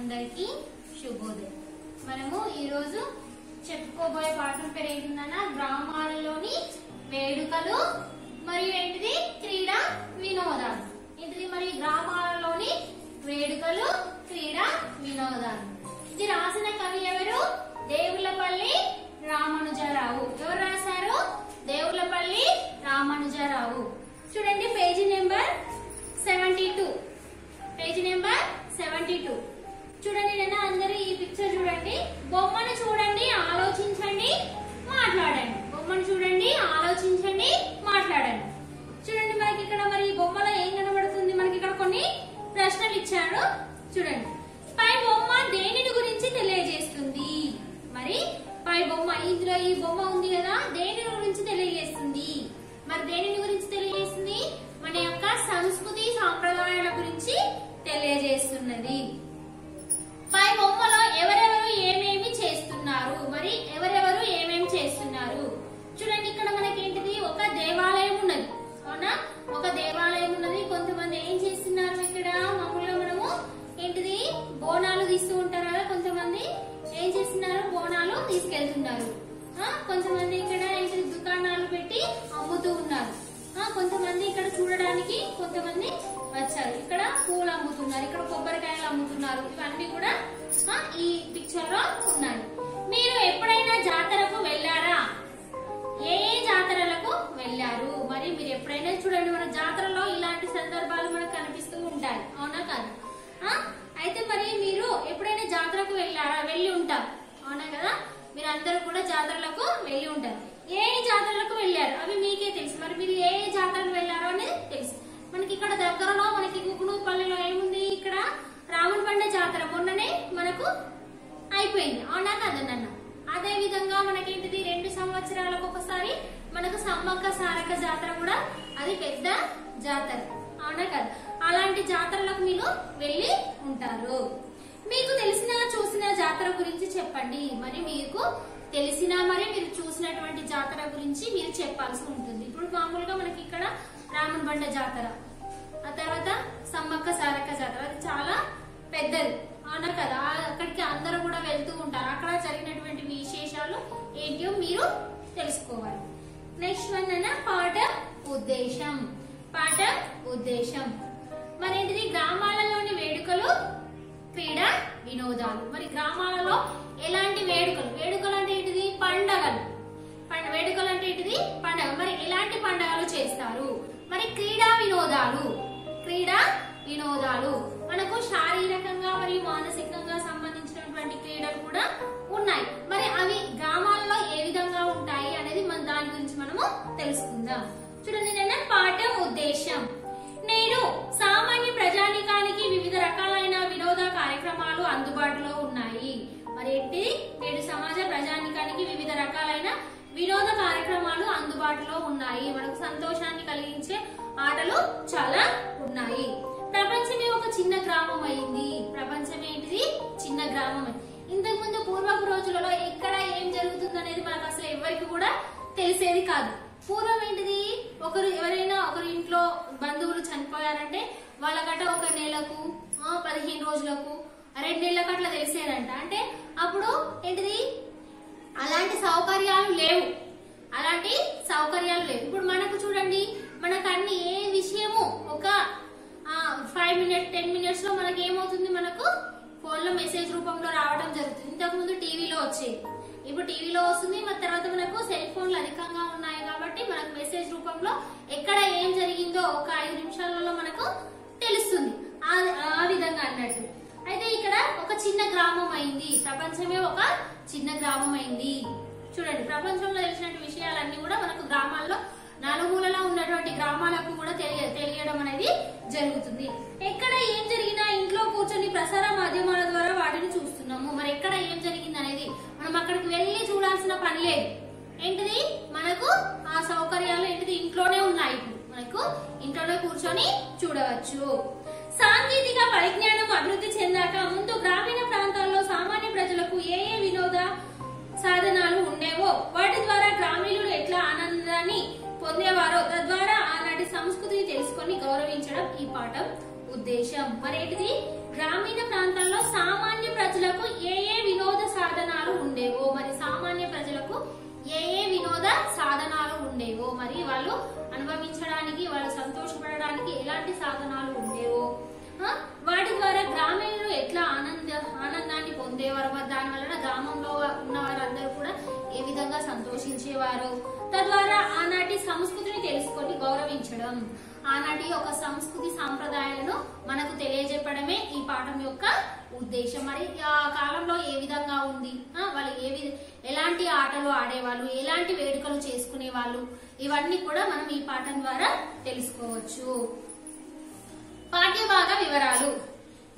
అందరికీ శుభోదయం. మనము ఈరోజు చెప్పుకోబోయే పాఠం పేరు ఏంటన్నా గ్రామాలలోని వేడుకలు మరియు ఏంటిది క్రీడా వినోదాలు. ఏంటిది మరి గ్రామాలలోని వేడుకలు క్రీడా వినోదాలు. ఇది రాసిన కవి ఎవరు? దేవులపల్లి రామానుజరావు. ఎవరు రాశారు? దేవులపల్లి రామానుజరావు. చూడండి పేజీ నెంబర్ 72. పేజీ నెంబర్ 72 చూడండి. నేను అందరూ ఈ పిక్చర్ చూడండి. బొమ్మను చూడండి, ఆలోచించండి, మాట్లాడండి. బొమ్మను చూడండి, ఆలోచించండి, మాట్లాడండి. చూడండి మనకి ఇక్కడ మరి బొమ్మలో ఏం కనబడుతుంది? మనకి ఇక్కడ కొన్ని ప్రశ్నలు ఇచ్చాడు. చూడండి, పై బొమ్మ దేనిని గురించి తెలియజేస్తుంది? మరి పై బొమ్మ, ఇందులో ఈ బొమ్మ ఉంది కదా, దేని గురించి తెలియజేస్తుంది? మరి దేనిని గురించి తెలియజేస్తుంది? మన యొక్క సంస్కృతి సాంప్రదాయాల గురించి తెలియజేస్తున్నది. పై బొమ్మలో ఎవరెవరు ఏమేమి చేస్తున్నారు? మరి ఎవరెవరు ఏమేమి చేస్తున్నారు? చూడండి, ఇక్కడ మనకి ఏంటిది? ఒక దేవాలయం ఉన్నది. అవునా? ఒక దేవాలయం ఉన్నది. కొంతమంది ఏం చేస్తున్నారు? ఇక్కడ మామూలుగా మనము ఏంటిది బోనాలు తీస్తూ ఉంటారు కదా, కొంతమంది ఏం చేస్తున్నారు? బోనాలు తీసుకెళ్తున్నారు. కొంతమంది ఇక్కడ ఏంటిది దుకాణాలు పెట్టి అమ్ముతూ ఉన్నారు. కొంతమంది ఇక్కడ చూడడానికి కొంతమంది వచ్చారు. ఇక్కడ పూలు అమ్ముతున్నారు, ఇక్కడ కొబ్బరికాయలు అమ్ముతున్నారు. ఇవన్నీ కూడా ఈ పిక్చర్ లో ఉన్నాయి. మీరు ఎప్పుడైనా జాతరకు వెళ్ళారా? ఏ జాతరలకు వెళ్ళారు? మరి మీరు ఎప్పుడైనా చూడండి, మన జాతరలో ఇలాంటి సందర్భాలు మనకు కనిపిస్తూ ఉంటాయి. అవునా కాదు? అయితే మరి మీరు ఎప్పుడైనా జాతరకు వెళ్ళారా? వెళ్ళి ఉంటారు. అవునా కదా? మీరు అందరూ కూడా జాతరలకు వెళ్ళి ఉంటారు. ఏ జాతరలకు వెళ్ళారు అవి మీకే తెలుసు. మరి మీరు ఏ జాతరకు వెళ్ళారో అనేది తెలుసు. మనకి ఇక్కడ దగ్గరలో మనకి కుకునూపల్లిలో ఏముంది? ఇక్కడ రామునిబండ జాతర మొన్ననే మనకు అయిపోయింది. అవునా కదన్న? అదే విధంగా మనకేంటిది 2 సంవత్సరాలకు ఒకసారి మనకు సమ్మక్క సారక్క జాతర కూడా, అది పెద్ద జాతర. అవునా కదా? అలాంటి జాతరలకు మీరు వెళ్ళి ఉంటారు. మీకు తెలిసిన చూసిన జాతర గురించి చెప్పండి. మరి మీకు తెలిసిన మరి మీరు చూసినటువంటి జాతర గురించి మీరు చెప్పాల్సి ఉంటుంది. ఇప్పుడు మామూలుగా మనకి ఇక్కడ రామునిబండ జాతర, ఆ తర్వాత సమ్మక్క సారక్క జాతర, అది చాలా పెద్దది. అవునా కదా? అక్కడికి అందరూ కూడా వెళ్తూ ఉంటారు. అక్కడ జరిగినటువంటి విశేషాలు ఏంటో మీరు తెలుసుకోవాలి. నెక్స్ట్ వన్ అన్న పాఠ ఉద్దేశం. పాఠ ఉద్దేశం మరి ఏంటిది? గ్రామాలలోని వేడుకలు క్రీడా వినోదాలు. మరి గ్రామాలలో ఎలాంటి వేడుకలు? వేడుకలు అంటే ఏంటిది? పండగలు. వేడుకలు అంటే ఏంటిది? పండగ. మరి ఎలాంటి పండగలు చేస్తారు? మరి క్రీడా వినోదాలు. క్రీడా వినోదాలు మనకు శారీరకంగా మరియు మానసికంగా సంబంధించినటువంటి క్రీడలు కూడా ఉన్నాయి. మరి అవి గ్రామాలలో ఏ విధంగా ఉంటాయి అనేది దాని గురించి మనము తెలుసుకుందాం. చూడండి, నేను పాఠం ఉద్దేశం. నేడు సామాన్య ప్రజానికానికి వివిధ రకాలైన వినోద కార్యక్రమాలు అందుబాటులో ఉన్నాయి. మరి ఏంటి? నేడు సమాజ ప్రజానికానికి వివిధ రకాలైన వినోద కార్యక్రమాలు అందుబాటులో ఉన్నాయి. మనకు సంతోషాన్ని కలిగించే ఆటలు చాలా ఉన్నాయి. ప్రపంచమే ఒక చిన్న గ్రామం అయింది. ప్రపంచం ఏంటిది? చిన్న గ్రామం. ఇంతకు ముందు పూర్వపు రోజులలో ఎక్కడ ఏం జరుగుతుంది అనేది మనకు అసలు ఎవరికి కూడా తెలిసేది కాదు. పూర్వం ఏంటిది? ఎవరైనా ఒకరి ఇంట్లో బంధువులు చనిపోయారంటే వాళ్ళకట ఒక నెలకు 15 రోజులకు 2 నెలలకు అట్లా తెలిసేదంట. అంటే అప్పుడు ఏంటిది? అలాంటి సౌకర్యాలు లేవు. అలాంటి సౌకర్యాలు లేవు. ఇప్పుడు మనకు చూడండి, మనకు అన్ని ఏ విషయము ఒక 5 మినిట్స్ 10 మినిట్స్ లో మనకి ఏమవుతుంది? మనకు ఫోన్ లో మెసేజ్ రూపంలో రావడం జరుగుతుంది. ఇంతకు ముందు టీవీలో వచ్చేది, ఇప్పుడు టీవీలో వస్తుంది. మరి తర్వాత మనకు సెల్ ఫోన్లు అధికంగా ఉన్నాయి కాబట్టి మనకు మెసేజ్ రూపంలో ఎక్కడ ఏం జరిగిందో ఒక 5 నిమిషాలలో మనకు తెలుస్తుంది. ఆ విధంగా అన్నట్టు. అయితే ఇక్కడ ఒక చిన్న గ్రామం అయింది. ప్రపంచమే ఒక చిన్న గ్రామం అయింది. చూడండి, ప్రపంచంలో తెలిసినటువంటి విషయాలన్నీ కూడా మనకు గ్రామాల్లో నలుమూలలో ఉన్నటువంటి గ్రామాలకు కూడా తెలియడం అనేది జరుగుతుంది. ఎక్కడ ఏం జరిగినా ఇంట్లో కూర్చొని ప్రసార మాధ్యమాల ద్వారా వాటిని చూస్తున్నాము. మరి ఎక్కడ ఏం జరిగింది అనేది మనం అక్కడికి వెళ్ళి చూడాల్సిన పని లేదు. ఏంటిది? మనకు ఆ సౌకర్యాలు ఏంటిది? ఇంట్లోనే ఉన్నాయి. మనకు ఇంట్లోనే కూర్చొని చూడవచ్చు. సాంకేతిక పరిజ్ఞానం అభివృద్ధి చెందాక ముందు గ్రామీణ ప్రాంతాల్లో సామాన్య ప్రజలకు ఏ వినోద సాధనాలు ఉండేవో వాటి ద్వారా గ్రామీణులు ఎట్లా ఆనందాన్ని పొందేవారో తద్వారా ఆనాటి సంస్కృతిని తెలుసుకొని గౌరవించడం ఈ పాఠం ఉద్దేశం. అంశం. మరేంటిది? గ్రామీణ ప్రాంతాల్లో సామాన్య ప్రజలకు ఏ వినోద సాధనాలు ఉండేవో, మరి సామాన్య ప్రజలకు ఏ వినోద సాధనాలు ఉండేవో, మరి వాళ్ళు అనుభవించడానికి, వాళ్ళు సంతోషపడడానికి ఎలాంటి సాధనాలు ఉండేవో, వాటి ద్వారా గ్రామీణులు ఎట్లా ఆనందాన్ని పొందేవారు, మరి దాని వలన గ్రామంలో ఉన్న వారందరూ కూడా ఏ విధంగా సంతోషించేవారు, తద్వారా ఆనాటి సంస్కృతిని తెలుసుకొని గౌరవించడం, ఆనాటి ఒక సంస్కృతి సాంప్రదాయాలను మనకు తెలియజెప్పడమే ఈ పాఠం యొక్క ఉద్దేశం. మరి ఆ కాలంలో ఏ విధంగా ఉంది, వాళ్ళు ఎలాంటి ఆటలు ఆడేవాళ్ళు, ఎలాంటి వేడుకలు చేసుకునే వాళ్ళు, ఇవన్నీ కూడా మనం ఈ పాఠం ద్వారా తెలుసుకోవచ్చు. పాఠ్యభాగ వివరాలు.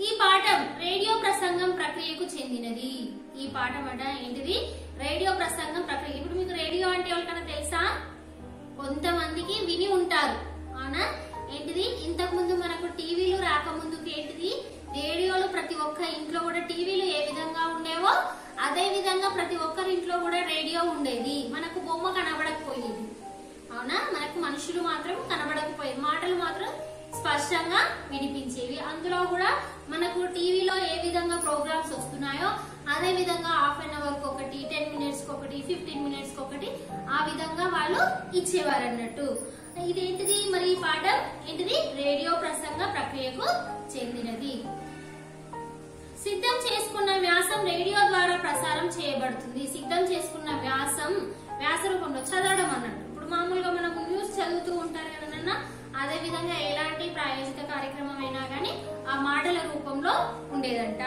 ఈ పాఠం రేడియో ప్రసంగం ప్రక్రియకు చెందినది. ఈ పాఠం అంటే ఏంటిది? రేడియో ప్రసంగం ప్రక్రియ. ఇప్పుడు మీకు రేడియో అంటే ఎవరికైనా తెలుసా? కొంతమందికి విని ఉంటారు, అవునా? ఏంటిది? ఇంతకు ముందు మనకు టీవీలు రాకముందుకు ఏంటిది? రేడియోలు ప్రతి ఒక్క ఇంట్లో కూడా టీవీలు ఏ విధంగా ఉండేవో అదే విధంగా ప్రతి ఒక్కరి ఇంట్లో కూడా రేడియో ఉండేది. మనకు బొమ్మ కనబడకపోయేది, అవునా? మనకు మనుషులు మాత్రం కనబడకపోయేది, మాటలు మాత్రం స్పష్టంగా వినిపించేవి. అందులో కూడా మనకు టీవీలో ఏ విధంగా ప్రోగ్రామ్స్ వస్తున్నాయో అదే విధంగా హాఫ్ అన్ అవర్ కి ఒకటి, 10 minutes కి ఒకటి, 15 minutes కి ఒకటి, ఆ విధంగా వాళ్ళు ఇచ్చేవారు అన్నట్టు. ఇదేంటిది? మరి ఈ పాఠం ఏంటిది? రేడియో ప్రసంగ ప్రక్రియకు చెందినది. సిద్ధం చేసుకున్న వ్యాసం రేడియో ద్వారా ప్రసారం చేయబడుతుంది. సిద్ధం చేసుకున్న వ్యాస రూపంలో చదవడం అన్నట్టు. ఇప్పుడు మామూలుగా మనం న్యూస్ చదువుతూ ఉంటారు కదన్నా, అదే విధంగా ఎలాంటి ప్రాయోజిత కార్యక్రమం అయినా గానీ ఆ మాటల రూపంలో ఉండేదంట.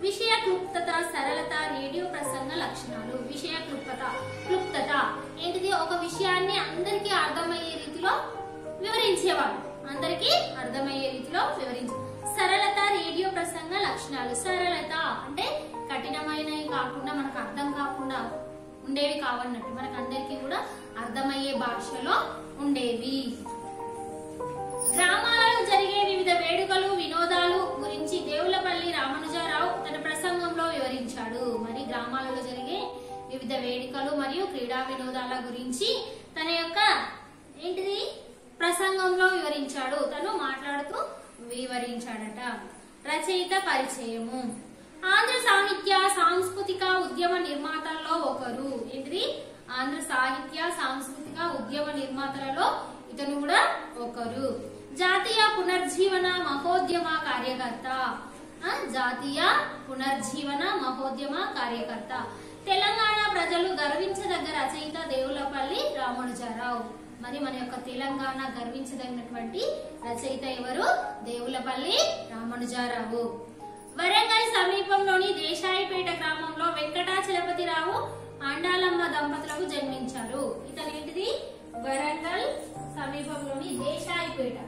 విషయ క్లుప్తత, సరళత రేడియో ప్రసంగ లక్షణాలు. విషయ క్లుప్తత ఏంటిది? ఒక విషయాన్ని అందరికీ అర్థమయ్యే రీతిలో వివరించేవాళ్ళు, అందరికీ అర్థమయ్యే రీతిలో సరళత రేడియో ప్రసంగ లక్షణాలు. సరళత అంటే కఠినమైనవి కాకుండా, మనకు అర్థం కాకుండా ఉండేవి కావన్నట్టు, మనకు అందరికీ కూడా అర్థమయ్యే భాషలో ఉండేవి. గ్రామాలలో జరిగే వివిధ వేడుకలు, వినోదాలు గురించి దేవులపల్లి రామానుజారావు తన ప్రసంగంలో వివరించాడు. మరి గ్రామాలలో జరిగే వివిధ వేడుకలు మరియు క్రీడా వినోదాల గురించి తన యొక్క ఏంటిది ప్రసంగంలో వివరించాడు. తను మాట్లాడుతూ వివరించాడట. రచయిత పరిచయము. ఆంధ్ర సాహిత్య సాంస్కృతిక ఉద్యమ నిర్మాతల్లో ఒకరు. ఏంటిది? ఆంధ్ర సాహిత్య సాంస్కృతిక ఉద్యమ నిర్మాతలలో ఇతను కూడా ఒకరు. జాతీయ పునర్జీవన మహోద్యమ కార్యకర్త. జాతీయ పునర్జీవన మహోద్యమ కార్యకర్త. తెలంగాణ ప్రజలు గర్వించదగ్గ రచయిత దేవులపల్లి రామానుజారావు. మరి మన యొక్క తెలంగాణ గర్వించదగినటువంటి రచయిత ఎవరు? దేవులపల్లి రామానుజారావు. వరంగల్ సమీపంలోని దేశాయిపేట గ్రామంలో వెంకటాచలపతిరావు ఆండాలమ్మ దంపతులకు జన్మించారు. ఇతను ఏంటిది? వరంగల్ సమీపంలోని దేశాయిపేటలో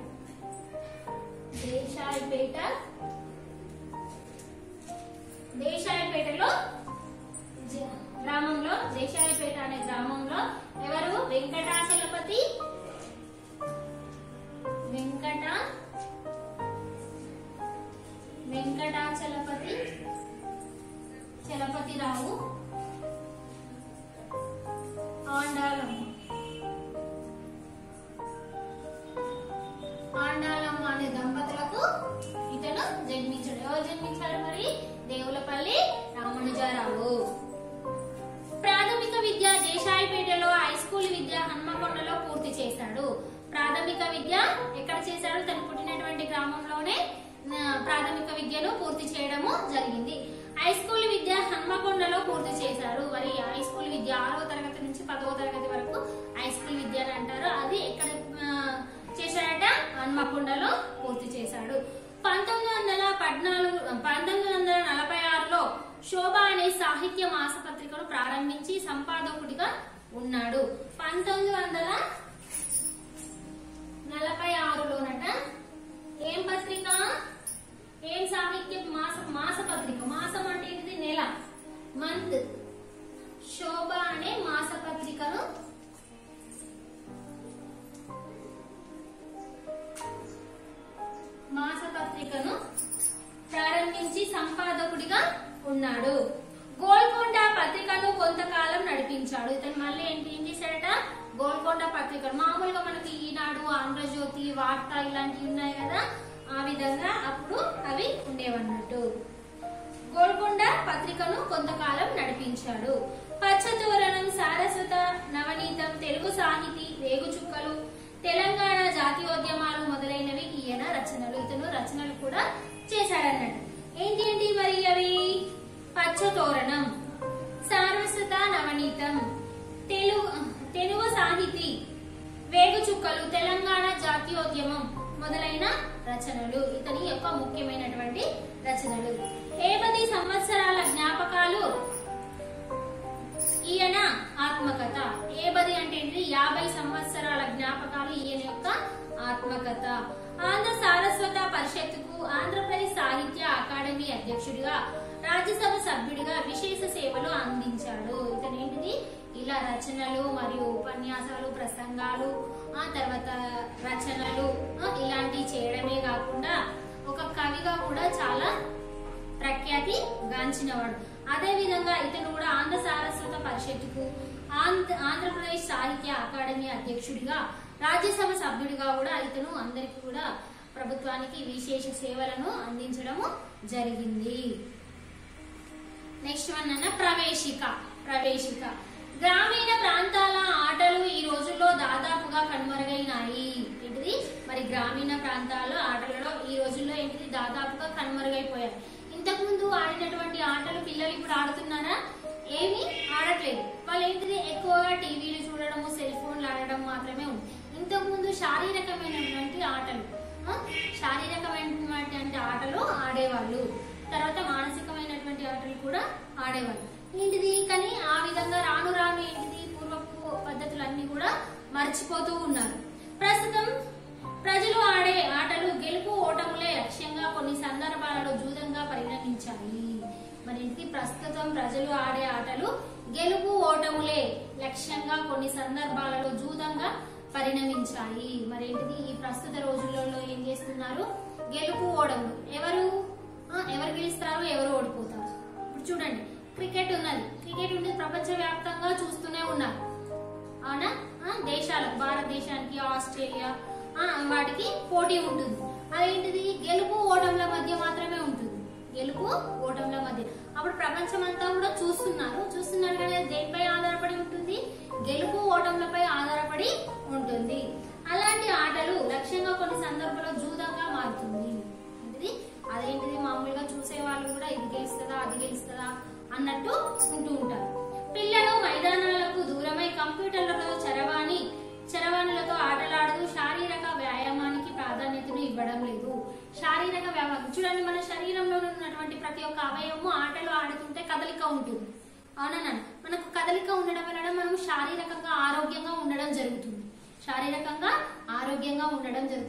గ్రామంలో, దేశాయిపేట అనే గ్రామంలో ఎవరు? చలపతిరావు ఆండాలమ్మ అనే దంపతులకు ఇతను జన్మించాడు. ఎవరు జన్మించారు? మరి దేవులపల్లి రామానుజారావు. ప్రాథమిక విద్య దేశాయిపేటలో, హై స్కూల్ విద్య హన్మకొండలో పూర్తి చేశాడు. ప్రాథమిక విద్య ఎక్కడ చేశాడు? తను పుట్టినటువంటి గ్రామంలోనే ప్రాథమిక విద్యను పూర్తి చేయడము జరిగింది. హై స్కూల్ విద్య హన్మకొండలో పూర్తి చేశారు. మరి హై స్కూల్ విద్య 6వ తరగతి నుంచి 10వ తరగతి వరకు హై స్కూల్ విద్య అని అంటారు. అది ఎక్కడ చేశాడట? హన్మకొండలో పూర్తి చేశాడు. 1946లో శోభ అనే సాహిత్య మాసపత్రికను ప్రారంభించి సంపాదకుడిగా ఉన్నాడు. 1946లోనట ఏం పత్రిక? ఏం సాహిత్య మాసపత్రిక? మాసం అంటే ఇది నెల, మంత్. శోభ అనే మాసపత్రికను ప్రారంభించి సంపాదకుడిగా ఉన్నాడు. గోల్కొండ పత్రికను కొంతకాలం నడిపించాడు. ఇతను మళ్ళీ ఏం చేశాడట? గోల్కొండ పత్రిక. మామూలుగా మనకి ఈనాడు, ఆంధ్రజ్యోతి, వార్త ఇలాంటివి ఉన్నాయి కదా, ఆ విధంగా అప్పుడు అవి ఉండేవన్నట్టు. గోల్కొండ పత్రికను కొంతకాలం నడిపించాడు. పచ్చతోరణం, సారస్వత, నవనీతం, తెలుగు సాహితీ, వేగుచుక్కలు, తెలంగాణ జాతీయోద్యమాలు మొదలైనవి ఈయన రచనలు. ఇతను రచనలు కూడా చేశాడన్నట్టు. ఏంటి ఏంటి మరి అవి? పచ్చతోరణం, సారస్వత, నవనీతం, తెలుగు సాహితీ, వేగుచుక్కలు, తెలంగాణ జాతీయోద్యమం మొదలైన రచనలు ఇతని యొక్క ముఖ్యమైనటువంటి రచనలు. 10 సంవత్సరాల జ్ఞాపకాలు ఈయన ఆత్మకథ. 10 అంటే ఏంటి? 50 సంవత్సరాల జ్ఞాపకాలు ఈయన యొక్క ఆత్మకథ. ఆంధ్ర సారస్వత పరిషత్తుకు ఆంధ్రప్రదేశ్ సాహిత్య అకాడమీ అధ్యక్షుడిగా, రాజ్యసభ సభ్యుడిగా విశేష సేవలు అందించాడు. ఇతను ఏంటిది? ఇలా రచనలు మరియు ఉపన్యాసాలు, ప్రసంగాలు, ఆ తర్వాత రచనలు ఇలాంటివి చేయడమే కాకుండా ఒక కవిగా కూడా చాలా ప్రఖ్యాతి గాంచినవాడు. అదే విధంగా ఇతను కూడా ఆంధ్ర సారస్వత పరిషత్తుకు, ఆంధ్రప్రదేశ్ సాహిత్య అకాడమీ అధ్యక్షుడిగా, రాజ్యసభ సభ్యుడిగా కూడా ఇతను అందరికి కూడా ప్రభుత్వానికి విశేష సేవలను అందించడము జరిగింది. నెక్స్ట్ వన్ అన్న ప్రవేశిక. ప్రవేశిక గ్రామీణ ప్రాంతాల ఆటలు ఈ రోజుల్లో దాదాపుగా కనుమరుగైనాయి. ఏంటిది? మరి గ్రామీణ ప్రాంతాల ఆటలలో ఈ రోజుల్లో ఏంటిది? దాదాపుగా కనుమరుగైపోయాయి. ఇంతకు ముందు ఆడినటువంటి ఆటలు పిల్లలు ఇప్పుడు ఆడుతున్నారా? ఏమీ ఆడట్లేదు. వాళ్ళు ఏంటిది? ఎక్కువగా టీవీలు చూడడము, సెల్ ఫోన్లు ఆడడం మాత్రమే ఉంది. ఇంతకు ముందు శారీరకమైనటువంటి ఆటలు ఆటలు ఆడేవాళ్ళు. తర్వాత మానసికమైనటువంటి ఆటలు కూడా ఆడేవాళ్ళు. ఏంటిది? కానీ ఆ విధంగా రాను రాను ఏంటిది? పూర్వపు పద్ధతులన్నీ కూడా మర్చిపోతూ ఉన్నారు. ప్రస్తుతం ప్రజలు ఆడే ఆటలు గెలుపు ఓటములే లక్ష్యంగా కొన్ని సందర్భాలలో జూదంగా పరిణమించాయి. మరి ప్రస్తుతం ప్రజలు ఆడే ఆటలు గెలుపు ఓటములే లక్ష్యంగా కొన్ని సందర్భాలలో జూదంగా పరిణమించాయి. మరేంటిది? ఈ ప్రస్తుత రోజులలో ఏం చేస్తున్నారు? గెలుపు ఓటములు. ఎవరు గెలుస్తారు, ఎవరు ఓడిపోతారు? ఇప్పుడు చూడండి, క్రికెట్ ఉన్నది. క్రికెట్ ఉంది, ప్రపంచ వ్యాప్తంగా చూస్తూనే ఉన్నారు. అవునా? దేశాలకు, భారతదేశానికి, ఆస్ట్రేలియా వాటికి పోటీ ఉంటుంది. అదేంటిది? గెలుపు ఓటముల మధ్య మాత్రమే ఉంటుంది. గెలుపు ఓటముల మధ్య. అప్పుడు ప్రపంచం అంతా కూడా చూస్తున్నారు కానీ దేనిపై ఆధారపడి ఉంటుంది? గెలుపు ఓటములపై ఆధారపడి ఉంటుంది. అలాంటి ఆటలు లక్ష్యంగా కొన్ని సందర్భాల్లో జూదంగా మారుతుంది. అదేంటిది? మామూలుగా చూసే వాళ్ళు కూడా ఇది గెలుస్తుందా, అది గెలుస్తుందా అన్నట్టు ఉంటూ ఉంటారు. పిల్లలు మైదానాలకు దూరమై కంప్యూటర్లలో చరవాణులతో ఆటలాడుతూ శారీరక వ్యాయామానికి ప్రాధాన్యతను ఇవ్వడం లేదు. శారీరక వ్యాయామం చూడండి, మన శరీరంలో ఉన్నటువంటి ప్రతి ఒక్క అవయవము ఆటలు ఆడుతుంటే కదలిక ఉంటుంది. అవునా? మనకు కదలిక ఉండడం వలన మనం శారీరకంగా ఆరోగ్యంగా ఉండడం జరుగుతుంది.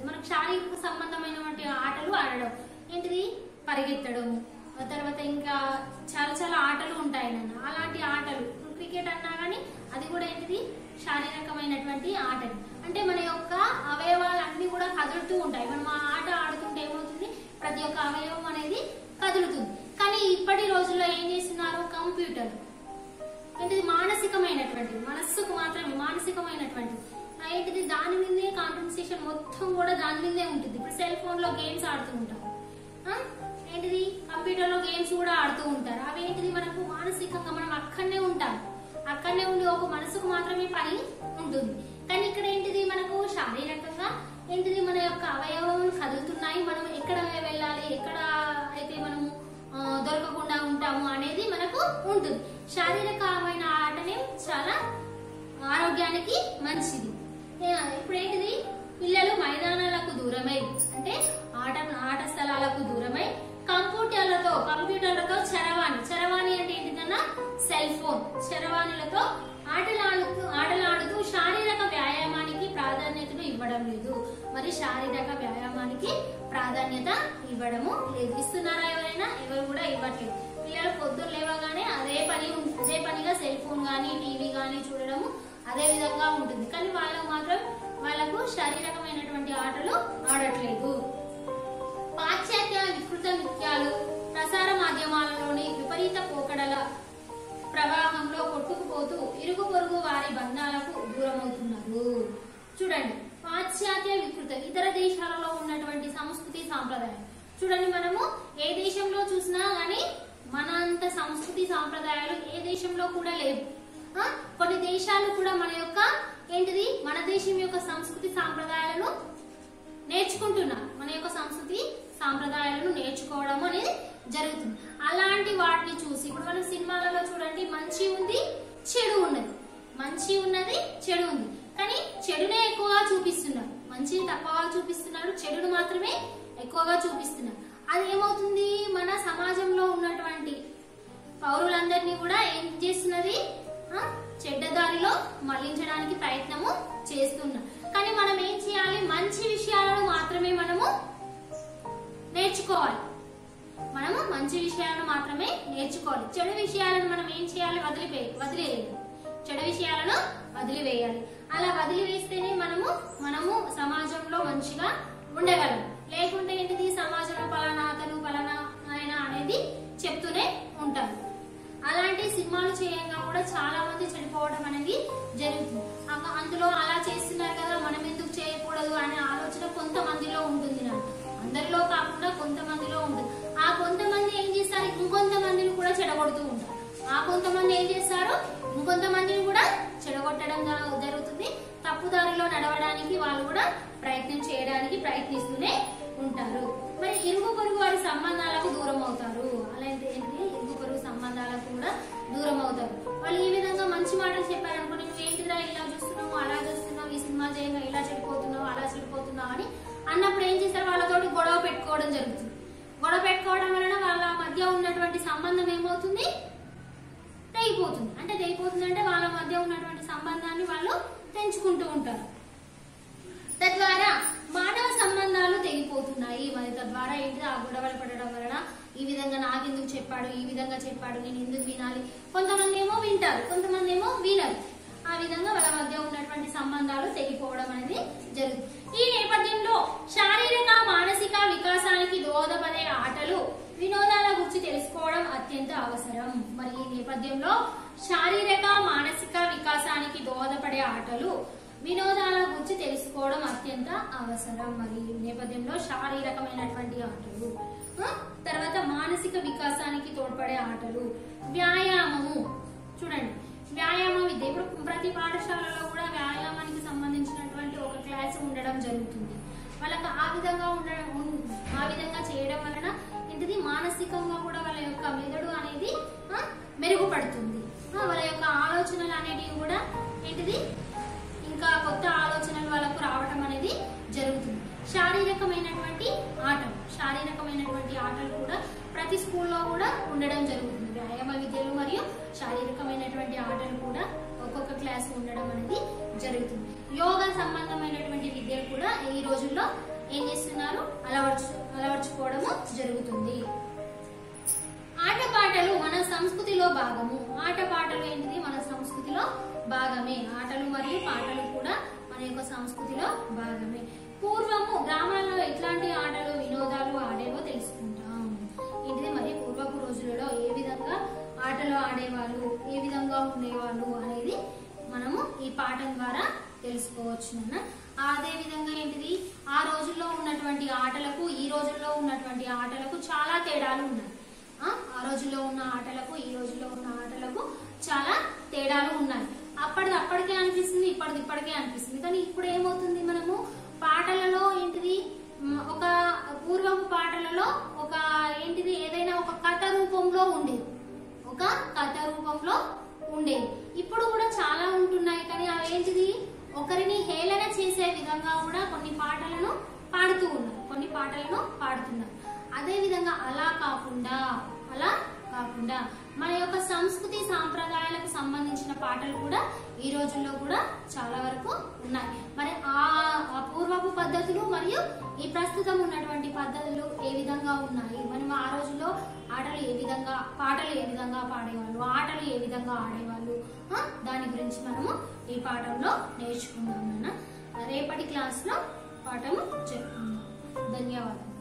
మనకు శారీరక సంబంధమైనటువంటి ఆటలు ఆడడం ఏంటిది? పరిగెత్తడము, తర్వాత ఇంకా చాలా ఆటలు ఉంటాయి నాన్న. అలాంటి ఆటలు క్రికెట్ అన్నా గానీ అది కూడా ఏంటిది? శారీరకమైనటువంటి ఆటలు. అంటే మన యొక్క అవయవాలన్నీ కూడా కదులుతూ ఉంటాయి. మనం ఆ ఆట ఆడుతుంటే ఏమవుతుంది? ప్రతి ఒక్క అవయవం అనేది కదులుతుంది. కానీ ఇప్పటి రోజుల్లో ఏం చేస్తున్నారు? కంప్యూటర్ ఏంటిది? మానసికమైనటువంటి, మనస్సుకు మాత్రమే మానసికమైనటువంటి ఏంటిది? దాని మీదే కాన్సన్ట్రేషన్ మొత్తం కూడా దాని మీదే ఉంటుంది. ఇప్పుడు సెల్ ఫోన్ లో గేమ్స్ ఆడుతూ ఉంటారు. ఏంటిది? కంప్యూటర్ లో గేమ్స్ కూడా ఆడుతూ ఉంటారు. అవి ఏంటిది? మనకు మానసికంగా మనం అక్కడనే ఉంటాం. అక్కడనే ఉండి ఒక మనసుకు మాత్రమే పని ఉంటుంది. కానీ ఇక్కడ ఏంటిది? మనకు శారీరకంగా ఏంటిది? మన యొక్క అవయవాలు కదులుతున్నాయి. మనం ఎక్కడ వెళ్ళాలి, ఎక్కడ అయితే మనము దొరకకుండా ఉంటాము అనేది మనకు ఉంటుంది. శారీరకమైన ఆటనే చాలా ఆరోగ్యానికి మంచిది. ఇప్పుడు ఏంటిది? పిల్లలు మైదానాలకు దూరమై, అంటే ఆట స్థలాలకు దూరమై కంప్యూటర్లతో చరవాణి అంటే ఏంటిదన్నా? సెల్ ఫోన్ చరవాణిలతో ఆటలాడుతూ శారీరక వ్యాయామానికి ప్రాధాన్యతను ఇవ్వడం లేదు. మరి శారీరక వ్యాయామానికి ప్రాధాన్యత ఇవ్వడము లేదు. ఇస్తున్నారా ఎవరైనా? ఎవరు కూడా ఇవ్వట్లేదు. పిల్లలు పొద్దున్న లేవగానే అదే పనిగా సెల్ ఫోన్ గానీ టీవీ గానీ చూడడము అదే విధంగా ఉంటుంది. కానీ వాళ్ళకు శారీరకమైనటువంటి ఆటలు ఆడట్లేదు. పాశ్చాత్య వికృత నృత్యాలు, ప్రసార మాధ్యమాలలోని విపరీత పోకడల ప్రవాహంలో కొట్టుకుపోతూ ఇరుగు పొరుగు వారి బంధాలకు దూరమవుతున్నారు. చూడండి, పాశ్చాత్య వికృత ఇతర దేశాలలో ఉన్నటువంటి సంస్కృతి సాంప్రదాయాలు. చూడండి, మనము ఏ దేశంలో చూసినా గానీ మన అంత సంస్కృతి సాంప్రదాయాలు ఏ దేశంలో కూడా లేవు. కొన్ని దేశాలు కూడా మన యొక్క ఏంటిది మన దేశం యొక్క సంస్కృతి సాంప్రదాయాలను నేర్చుకుంటున్నారు. మన యొక్క సంస్కృతి సాంప్రదాయాలను నేర్చుకోవడం అనేది జరుగుతుంది. అలాంటి వాటిని చూసి ఇప్పుడు మనం సినిమాలలో చూడండి, మంచి ఉంది, చెడు ఉన్నది. మంచి ఉన్నది, చెడు ఉంది. కానీ చెడునే ఎక్కువగా చూపిస్తున్నారు, మంచిని తక్కువగా చూపిస్తున్నారు, చెడును మాత్రమే ఎక్కువగా చూపిస్తున్నారు. అది ఏమవుతుంది, మన సమాజంలో ఉన్నటువంటి పౌరులందరినీ కూడా ఏం చేస్తున్నది, చెడ్డదారిలో మళ్లించడానికి ప్రయత్నము చేస్తున్నారు. కానీ మనం ఏం చేయాలి, మంచి విషయాలను మాత్రమే మనము నేర్చుకోవాలి. మనము మంచి విషయాలను మాత్రమే నేర్చుకోవాలి. చెడు విషయాలను మనం ఏం చేయాలి, వదిలేయాలి. చెడు విషయాలను వదిలివేయాలి. అలా వదిలివేస్తేనే మనము సమాజంలో మంచిగా ఉండగలం. లేకుంటే ఏంటిది, సమాజంలో పలానా అతను పలానా ఆయన అనేది చెప్తూనే ఉంటారు. అలాంటి సినిమాలు చేయంగా కూడా చాలా మంది చెడిపోవడం అనేది జరుగుతుంది. అందులో అలా చేస్తున్నారు కదా, మనం ఎందుకు చేయకూడదు అనే ఆలోచన కొంతమందిలో ఉంటుంది. అందరిలో కాకుండా కొంతమందిలో ఉంటుంది. ఆ కొంతమంది ఏం చేస్తారు, ఇంకొంతమందిని కూడా చెడగొడుతూ ఉంటారు. ఆ కొంతమంది ఏం చేస్తారు, ఇంకొంతమందిని కూడా చెడగొట్టడం జరుగుతుంది. తప్పుదారిలో నడవడానికి వాళ్ళు కూడా ప్రయత్నిస్తూనే ఉంటారు. మరి ఇరుగు పొరుగు వారి సంబంధాలకు దూరం అవుతారు. అలాంటి ఇరుగు పొరుగు సంబంధాలకు కూడా దూరం అవుతారు. వాళ్ళు ఈ విధంగా మంచి మాటలు చెప్పారనుకోండి, నువ్వు ఏంటిదా ఇలా చూస్తున్నావు, అలా చూస్తున్నావు, ఈ సినిమా చేయంగా ఇలా చెడిపోతున్నావు, అలా చెడిపోతున్నావు అని అన్నప్పుడు ఏం చేస్తారు, వాళ్ళతోటి గొడవ పెట్టుకోవడం జరుగుతుంది. గొడవ పెట్టుకోవడం వలన వాళ్ళ మధ్య ఉన్నటువంటి సంబంధం ఏమవుతుంది, తెగిపోతుంది. అంటే వాళ్ళ మధ్య ఉన్నటువంటి సంబంధాన్ని వాళ్ళు తెంచుకుంటూ ఉంటారు. తద్వారా మానవ సంబంధాలు తెగిపోతున్నాయి. మరి తద్వారా ఏంటి, ఆ గొడవలు పడడం వలన ఈ విధంగా నాకెందుకు చెప్పాడు, ఈ విధంగా చెప్పాడు, నేను ఎందుకు వినాలి. కొంతమంది ఏమో వింటారు, కొంతమంది ఏమో వినరు. ఆ విధంగా వాళ్ళ మధ్య ఉన్నటువంటి సంబంధాలు తెగిపోవడం అనేది జరుగుతుంది. ఈ నేపథ్యంలో శారీరక మానసిక వికాసానికి దోహదపడే ఆటలు వినోదాల గురించి తెలుసుకోవడం అత్యంత అవసరం. మరి ఈ నేపథ్యంలో శారీరక మానసిక వికాసానికి దోహదపడే ఆటలు వినోదాల గురించి తెలుసుకోవడం అత్యంత అవసరం. మరి ఈ నేపథ్యంలో శారీరకమైనటువంటి ఆటలు, తర్వాత మానసిక వికాసానికి తోడ్పడే ఆటలు, వ్యాయామము. చూడండి, వ్యాయామ విద్య ఇప్పుడు ప్రతి పాఠశాలలో కూడా వ్యాయామానికి సంబంధించినటువంటి ఒక క్లాస్ ఉండడం జరుగుతుంది. వాళ్ళకి ఆ విధంగా చేయడం వలన ఏంటిది, మానసికంగా కూడా వాళ్ళ యొక్క మెదడు అనేది మెరుగుపడుతుంది. వాళ్ళ యొక్క ఆలోచనలు అనేటివి కూడా ఏంటిది, ఇంకా కొత్త ఆలోచనలు వాళ్ళకు రావడం అనేది జరుగుతుంది. శారీరకమైనటువంటి ఆటలు కూడా ప్రతి స్కూల్లో కూడా ఉండడం జరుగుతుంది. వ్యాయామ విద్యలు మరియు శారీరకమైనటువంటి ఆటలు కూడా ఒక్కొక్క క్లాస్ ఉండడం అనేది జరుగుతుంది. యోగా సంబంధమైనటువంటి విద్యలు కూడా ఈ రోజుల్లో ఏం చేస్తున్నారు, అలవర్చుకోవడము జరుగుతుంది. ఆటపాటలు మన సంస్కృతిలో భాగము. ఆటపాటలు ఏంటిది, మన సంస్కృతిలో భాగమే. ఆటలు మరియు పాటలు కూడా మన యొక్క సంస్కృతిలో భాగమే. పూర్వము గ్రామాల్లో ఎట్లాంటి ఆటలు వినోదాలు ఆడేవో తెలుసుకుంటాం. ఏంటిది, మరి పూర్వపు రోజులలో ఏ విధంగా ఆటలు ఆడేవాళ్ళు, ఏ విధంగా ఉండేవాళ్ళు అనేది మనము ఈ పాఠం ద్వారా తెలుసుకోవచ్చు. అదే విధంగా ఏంటిది, ఆ రోజుల్లో ఉన్నటువంటి ఆటలకు ఈ రోజుల్లో ఉన్నటువంటి ఆటలకు చాలా తేడాలు ఉన్నాయి. ఆ రోజుల్లో ఉన్న ఆటలకు ఈ రోజుల్లో ఉన్న ఆటలకు చాలా తేడాలు ఉన్నాయి. అప్పటికే అనిపిస్తుంది, ఇప్పటికే అనిపిస్తుంది. కానీ ఇప్పుడు ఏమవుతుంది, మనము పాటలలో ఏంటిది, ఒక పూర్వపు పాటలలో ఒక ఏంటిది, ఏదైనా ఒక కథ రూపంలో ఉండేది. ఇప్పుడు కూడా చాలా ఉంటున్నాయి. కానీ అవేంటిది, ఒకరిని హేళన చేసే విధంగా కూడా కొన్ని పాటలను పాడుతున్నారు. అదే విధంగా అలా కాకుండా మన యొక్క సంస్కృతి సాంప్రదాయాలకు సంబంధించిన పాటలు కూడా ఈ రోజుల్లో కూడా చాలా వరకు ఉన్నాయి. మరి ఆ పూర్వపు పద్ధతులు మరియు ఈ ప్రస్తుతం ఉన్నటువంటి పద్ధతులు ఏ విధంగా ఉన్నాయి, మనం ఆ రోజుల్లో పాటలు ఏ విధంగా పాడేవాళ్ళు, ఆటలు ఏ విధంగా ఆడేవాళ్ళు, దాని గురించి మనము ఈ పాఠంలో నేర్చుకుందాం. రేపటి క్లాస్ లో పాఠము చెప్పుకుందాం. ధన్యవాదాలు.